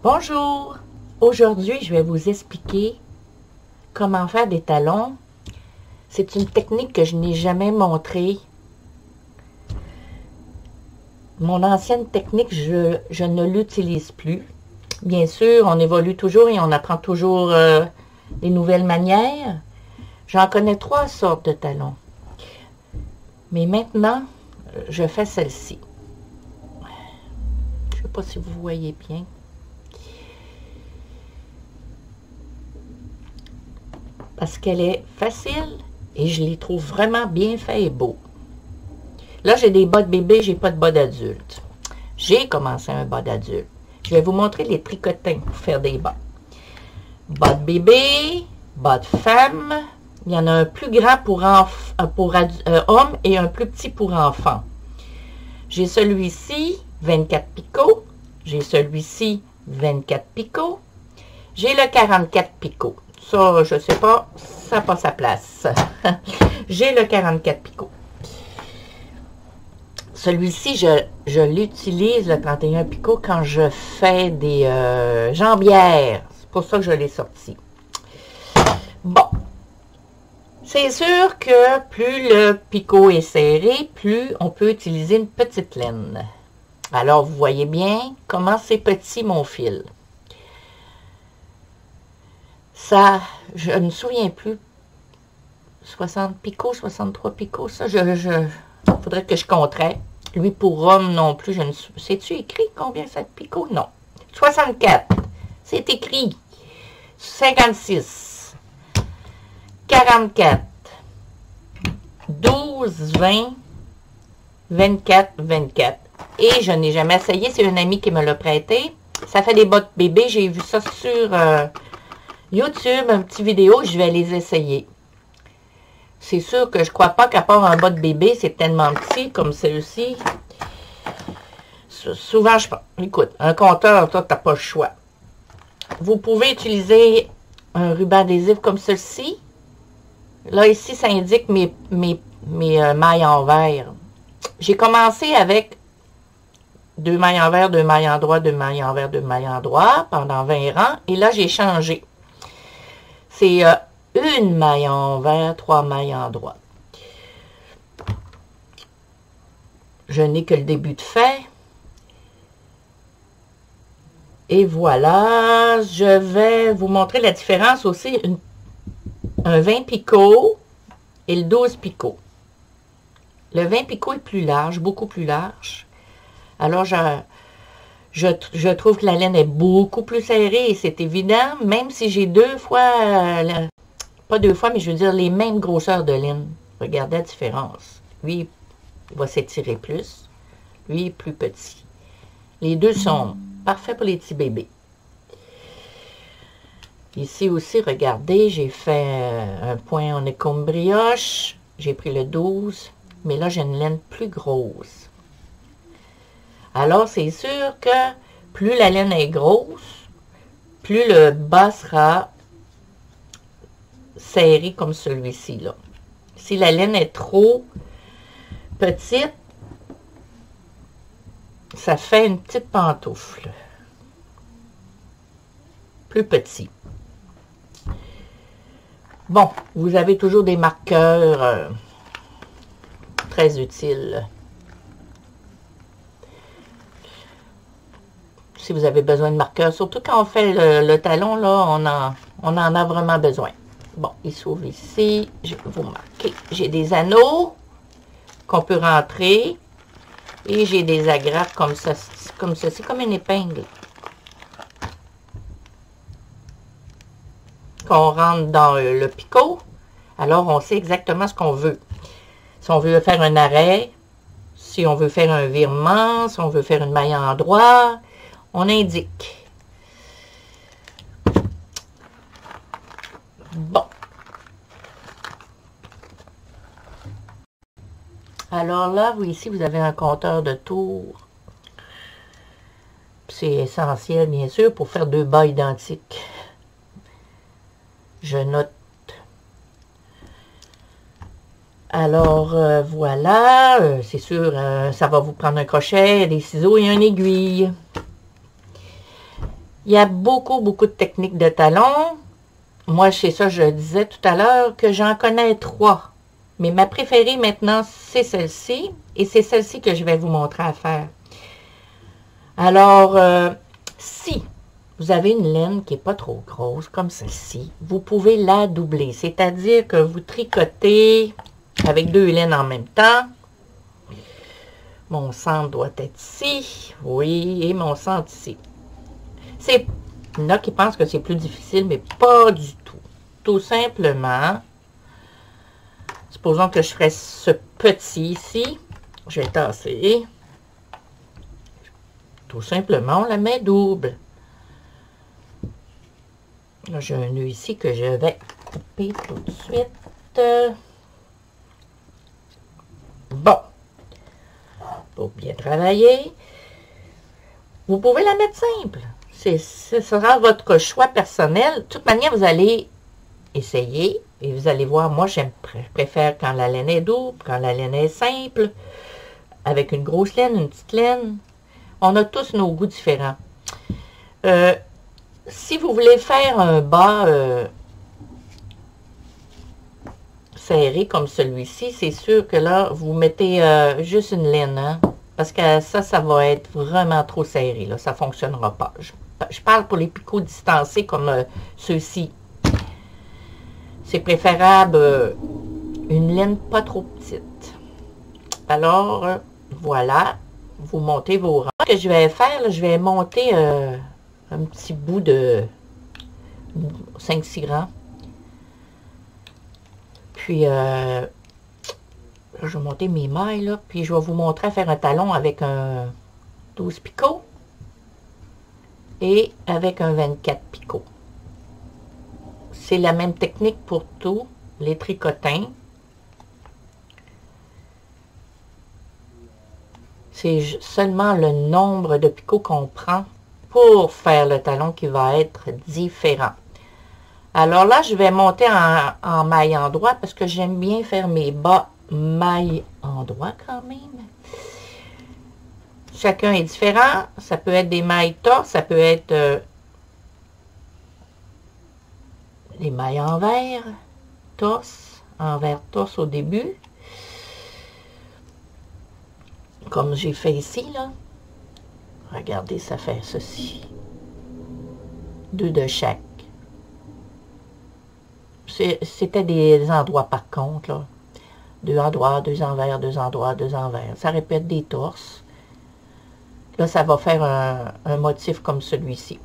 Bonjour! Aujourd'hui, je vais vous expliquer comment faire des talons. C'est une technique que je n'ai jamais montrée. Mon ancienne technique, je ne l'utilise plus. Bien sûr, on évolue toujours et on apprend toujours des nouvelles manières. J'en connais 3 sortes de talons. Mais maintenant, je fais celle-ci. Je ne sais pas si vous voyez bien. Parce qu'elle est facile et je les trouve vraiment bien faits et beaux. Là, j'ai des bas de bébé, j'ai pas de bas d'adulte. J'ai commencé un bas d'adulte. Je vais vous montrer les tricotins pour faire des bas. Bas de bébé, bas de femme. Il y en a un plus grand pour homme et un plus petit pour enfant. J'ai celui-ci, 24 picots. J'ai celui-ci, 24 picots. J'ai le 44 picots. Ça, je sais pas, ça n'a pas sa place. J'ai le 44 picots. Celui-ci, je l'utilise, le 31 picots, quand je fais des jambières. C'est pour ça que je l'ai sorti. Bon. C'est sûr que plus le picot est serré, plus on peut utiliser une petite laine. Alors, vous voyez bien comment c'est petit mon fil. Ça, je ne me souviens plus. 60 picots, 63 picots, ça, faudrait que je compterais. Lui, pour homme non plus, je ne sais. C'est-tu écrit combien ça de picots? Non. 64. C'est écrit. 56. 44, 12, 20, 24, 24. Et je n'ai jamais essayé, c'est une amie qui me l'a prêté. Ça fait des bas de bébé, j'ai vu ça sur YouTube, un petit vidéo, je vais les essayer. C'est sûr que je crois pas qu'à part un bas de bébé, c'est tellement petit comme celui-ci. Souvent, écoute, un compteur, toi, tu n'as pas le choix. Vous pouvez utiliser un ruban adhésif comme ceci. Là, ici, ça indique mes mailles en vert. J'ai commencé avec 2 mailles en vert, 2 mailles en droit, 2 mailles en vert, 2 mailles en droit pendant 20 rangs. Et là, j'ai changé. C'est une maille en vert, 3 mailles en droit. Je n'ai que le début de fait. Et voilà, je vais vous montrer la différence aussi. Un 20 picots et le 12 picots. Le 20 picots est plus large, beaucoup plus large. Alors, je trouve que la laine est beaucoup plus serrée et c'est évident, même si j'ai 2 fois, pas 2 fois, mais je veux dire les mêmes grosseurs de laine. Regardez la différence. Lui, il va s'étirer plus. Lui, est plus petit. Les deux sont parfaits pour les petits bébés. Ici aussi, regardez, j'ai fait un point en écome brioche. J'ai pris le 12, mais là, j'ai une laine plus grosse. Alors, c'est sûr que plus la laine est grosse, plus le bas sera serré comme celui-ci, là. Si la laine est trop petite, ça fait une petite pantoufle. Plus petit. Bon, vous avez toujours des marqueurs très utiles. Si vous avez besoin de marqueurs, surtout quand on fait le talon, là, on en a vraiment besoin. Bon, il s'ouvre ici. Je vais vous marquer. J'ai des anneaux qu'on peut rentrer. Et j'ai des agrafes comme ceci, comme une épingle. Qu'on rentre dans le picot, alors on sait exactement ce qu'on veut. Si on veut faire un arrêt, si on veut faire un virement, si on veut faire une maille en droit, on indique. Bon. Alors là, vous ici, vous avez un compteur de tours. C'est essentiel, bien sûr, pour faire 2 bas identiques. Je note. Alors, voilà. C'est sûr, ça va vous prendre un crochet, des ciseaux et une aiguille. Il y a beaucoup de techniques de talons. Moi, c'est ça, je disais tout à l'heure, que j'en connais 3. Mais ma préférée maintenant, c'est celle-ci. Et c'est celle-ci que je vais vous montrer à faire. Alors, si vous avez une laine qui n'est pas trop grosse, comme celle-ci, vous pouvez la doubler. C'est-à-dire que vous tricotez avec 2 laines en même temps. Mon centre doit être ici. Oui, et mon centre ici. Il y en a qui pensent que c'est plus difficile, mais pas du tout. Tout simplement, supposons que je ferais ce petit ici. Je vais tasser. Tout simplement, on la met double. Là, j'ai un nœud ici que je vais couper tout de suite. Bon. Pour bien travailler. Vous pouvez la mettre simple. Ce sera votre choix personnel. De toute manière, vous allez essayer et vous allez voir. Moi, je préfère quand la laine est double, quand la laine est simple, avec une grosse laine, une petite laine. On a tous nos goûts différents. Si vous voulez faire un bas serré comme celui-ci, c'est sûr que là, vous mettez juste une laine, hein, parce que ça va être vraiment trop serré. Là, ça ne fonctionnera pas. Je parle pour les picots distancés comme ceux-ci. C'est préférable une laine pas trop petite. Alors, voilà. Vous montez vos rangs. Ce que je vais faire, là, je vais monter un petit bout de 5-6 rangs. Puis, je vais monter mes mailles, là, puis je vais vous montrer à faire un talon avec un 12 picots et avec un 24 picots. C'est la même technique pour tous les tricotins. C'est seulement le nombre de picots qu'on prend pour faire le talon qui va être différent. Alors là, je vais monter en maille endroit parce que j'aime bien faire mes bas maille endroit quand même. Chacun est différent. Ça peut être des mailles torse, ça peut être des mailles envers, torse, envers torse au début. Comme j'ai fait ici, là. Regardez, ça fait ceci. 2 de chaque. C'était des endroits par contre, là. 2 endroits, 2 envers, 2 endroits, 2 envers. Ça répète des torses. Là, ça va faire un motif comme celui-ci.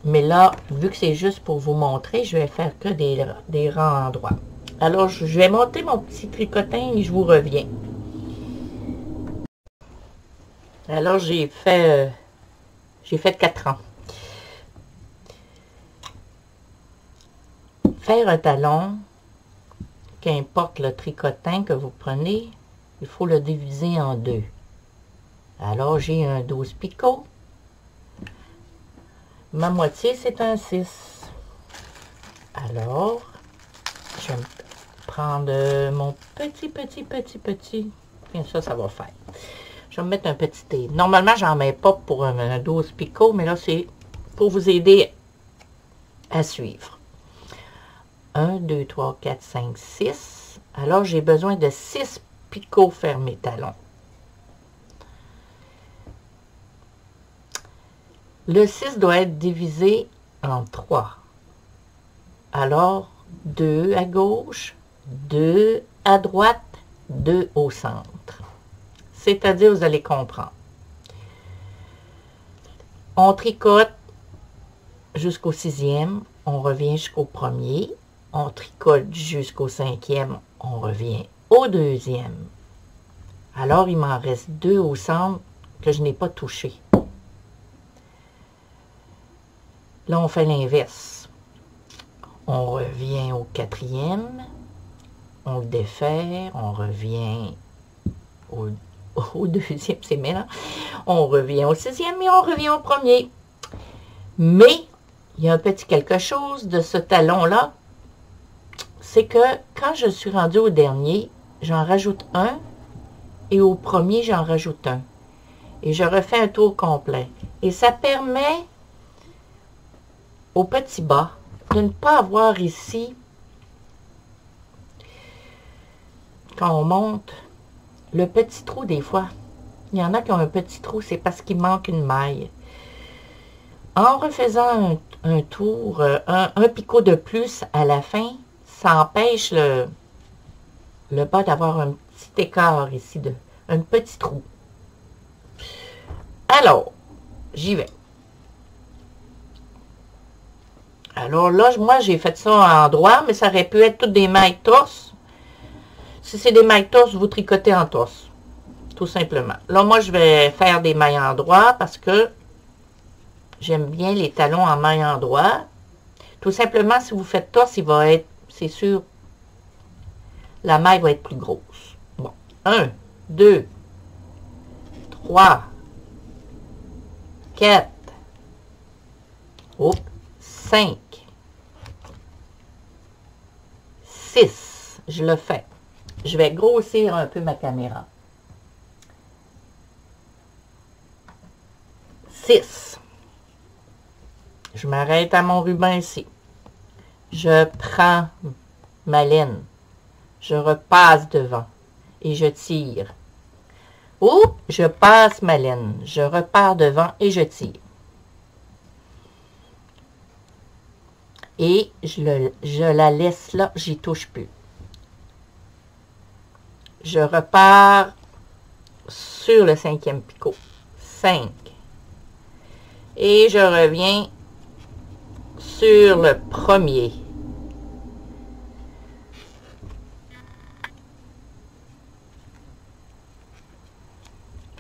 Mais là, vu que c'est juste pour vous montrer, je vais faire que des rangs endroits. Alors, je vais monter mon petit tricotin et je vous reviens. Alors, j'ai fait 4 ans. Faire un talon, qu'importe le tricotin que vous prenez, il faut le diviser en 2. Alors, j'ai un 12 picots. Ma moitié, c'est un 6. Alors, je vais prendre mon petit. Bien, ça va faire. Je vais me mettre un petit T. Normalement, j'en mets pas pour un 12 picots, mais là, c'est pour vous aider à suivre. 1, 2, 3, 4, 5, 6. Alors, j'ai besoin de 6 picots fermés talons. Le 6 doit être divisé en 3. Alors, 2 à gauche, 2 à droite, 2 au centre. C'est-à-dire, vous allez comprendre. On tricote jusqu'au 6e, on revient jusqu'au 1er. On tricote jusqu'au 5e, on revient au 2e. Alors, il m'en reste 2 au centre que je n'ai pas touché. Là, on fait l'inverse. On revient au 4e, on le défait, on revient au 2e, c'est mêlant. On revient au 6e et on revient au 1er. Mais, il y a un petit quelque chose de ce talon-là, c'est que quand je suis rendue au dernier, j'en rajoute un et au premier, j'en rajoute un. Et je refais un tour complet. Et ça permet au petit bas, de ne pas avoir ici, quand on monte, le petit trou des fois. Il y en a qui ont un petit trou, c'est parce qu'il manque une maille. En refaisant un tour, un picot de plus à la fin, ça empêche le bas d'avoir un petit écart ici, un petit trou. Alors, j'y vais. Alors là, moi, j'ai fait ça en droit, mais ça aurait pu être toutes des mailles torses. Si c'est des mailles torses, vous tricotez en torse. Tout simplement. Là, moi, je vais faire des mailles en droit parce que j'aime bien les talons en mailles en droit. Tout simplement, si vous faites torse, il va être, c'est sûr, la maille va être plus grosse. Bon. 1, 2, 3, 4, 5, 6. Je le fais. Je vais grossir un peu ma caméra. 6. Je m'arrête à mon ruban ici. Je prends ma laine. Je repasse devant et je tire. Ou je passe ma laine. Je repars devant et je tire. Et je la laisse là, j'y touche plus. Je repars sur le 5e picot. 5. Et je reviens sur le premier.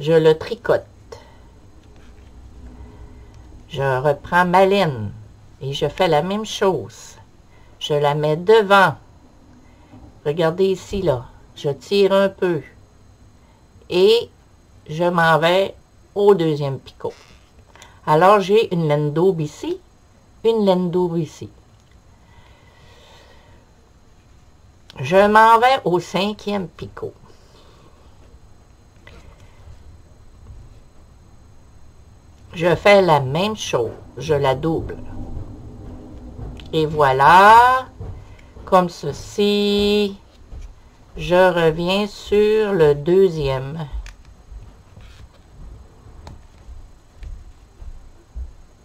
Je le tricote. Je reprends ma laine et je fais la même chose. Je la mets devant. Regardez ici, là. Je tire un peu. Et je m'en vais au 2e picot. Alors, j'ai une laine double ici, une laine double ici. Je m'en vais au 5e picot. Je fais la même chose, je la double. Et voilà, comme ceci, je reviens sur le 2e.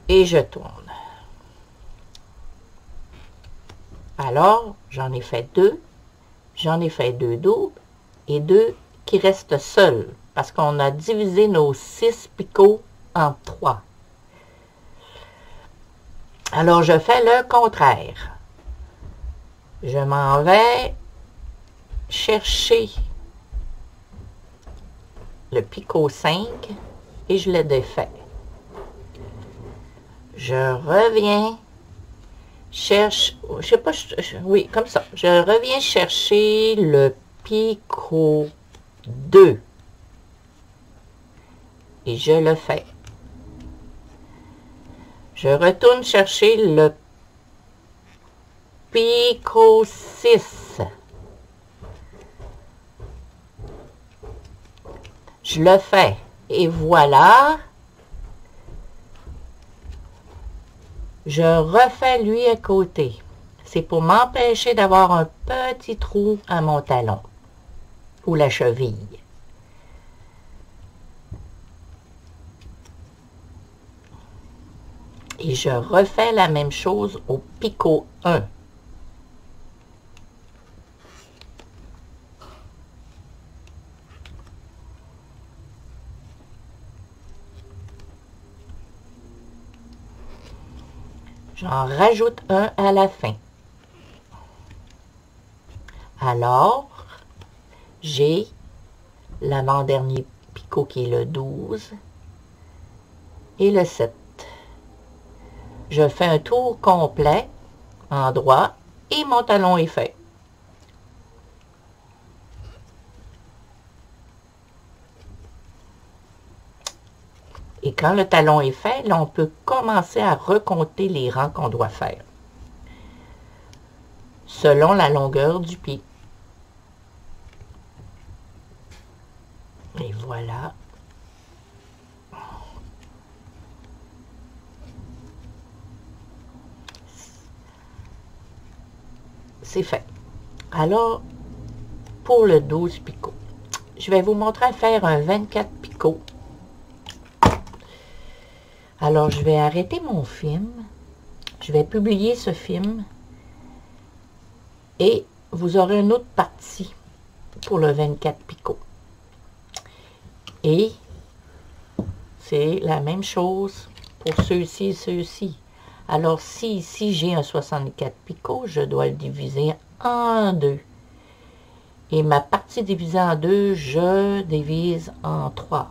Et je tourne. Alors, j'en ai fait 2, j'en ai fait 2 doubles et 2 qui restent seuls parce qu'on a divisé nos 6 picots en 3. Alors, je fais le contraire. Je m'en vais chercher le picot 5 et je le défais. Je reviens, cherche, je sais pas, oui, comme ça. Je reviens chercher le picot 2 et je le fais. Je retourne chercher le picot 6. Je le fais. Et voilà. Je refais lui à côté. C'est pour m'empêcher d'avoir un petit trou à mon talon ou la cheville. Et je refais la même chose au picot 1. J'en rajoute un à la fin. Alors, j'ai l'avant-dernier picot qui est le 12 et le 7. Je fais un tour complet en droit et mon talon est fait. Et quand le talon est fait, là, on peut commencer à recompter les rangs qu'on doit faire selon la longueur du pied. Et voilà. c'est fait. Alors, pour le 12 picots, je vais vous montrer à faire un 24 picots. Alors, je vais arrêter mon film. Je vais publier ce film. Et vous aurez une autre partie pour le 24 picots. Et c'est la même chose pour ceux-ci et ceux-ci. Alors, si ici j'ai un 64 picots, je dois le diviser en deux. Et ma partie divisée en deux, je divise en 3.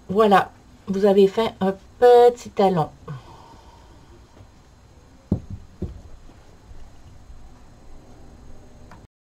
Voilà, vous avez fait un petit talon.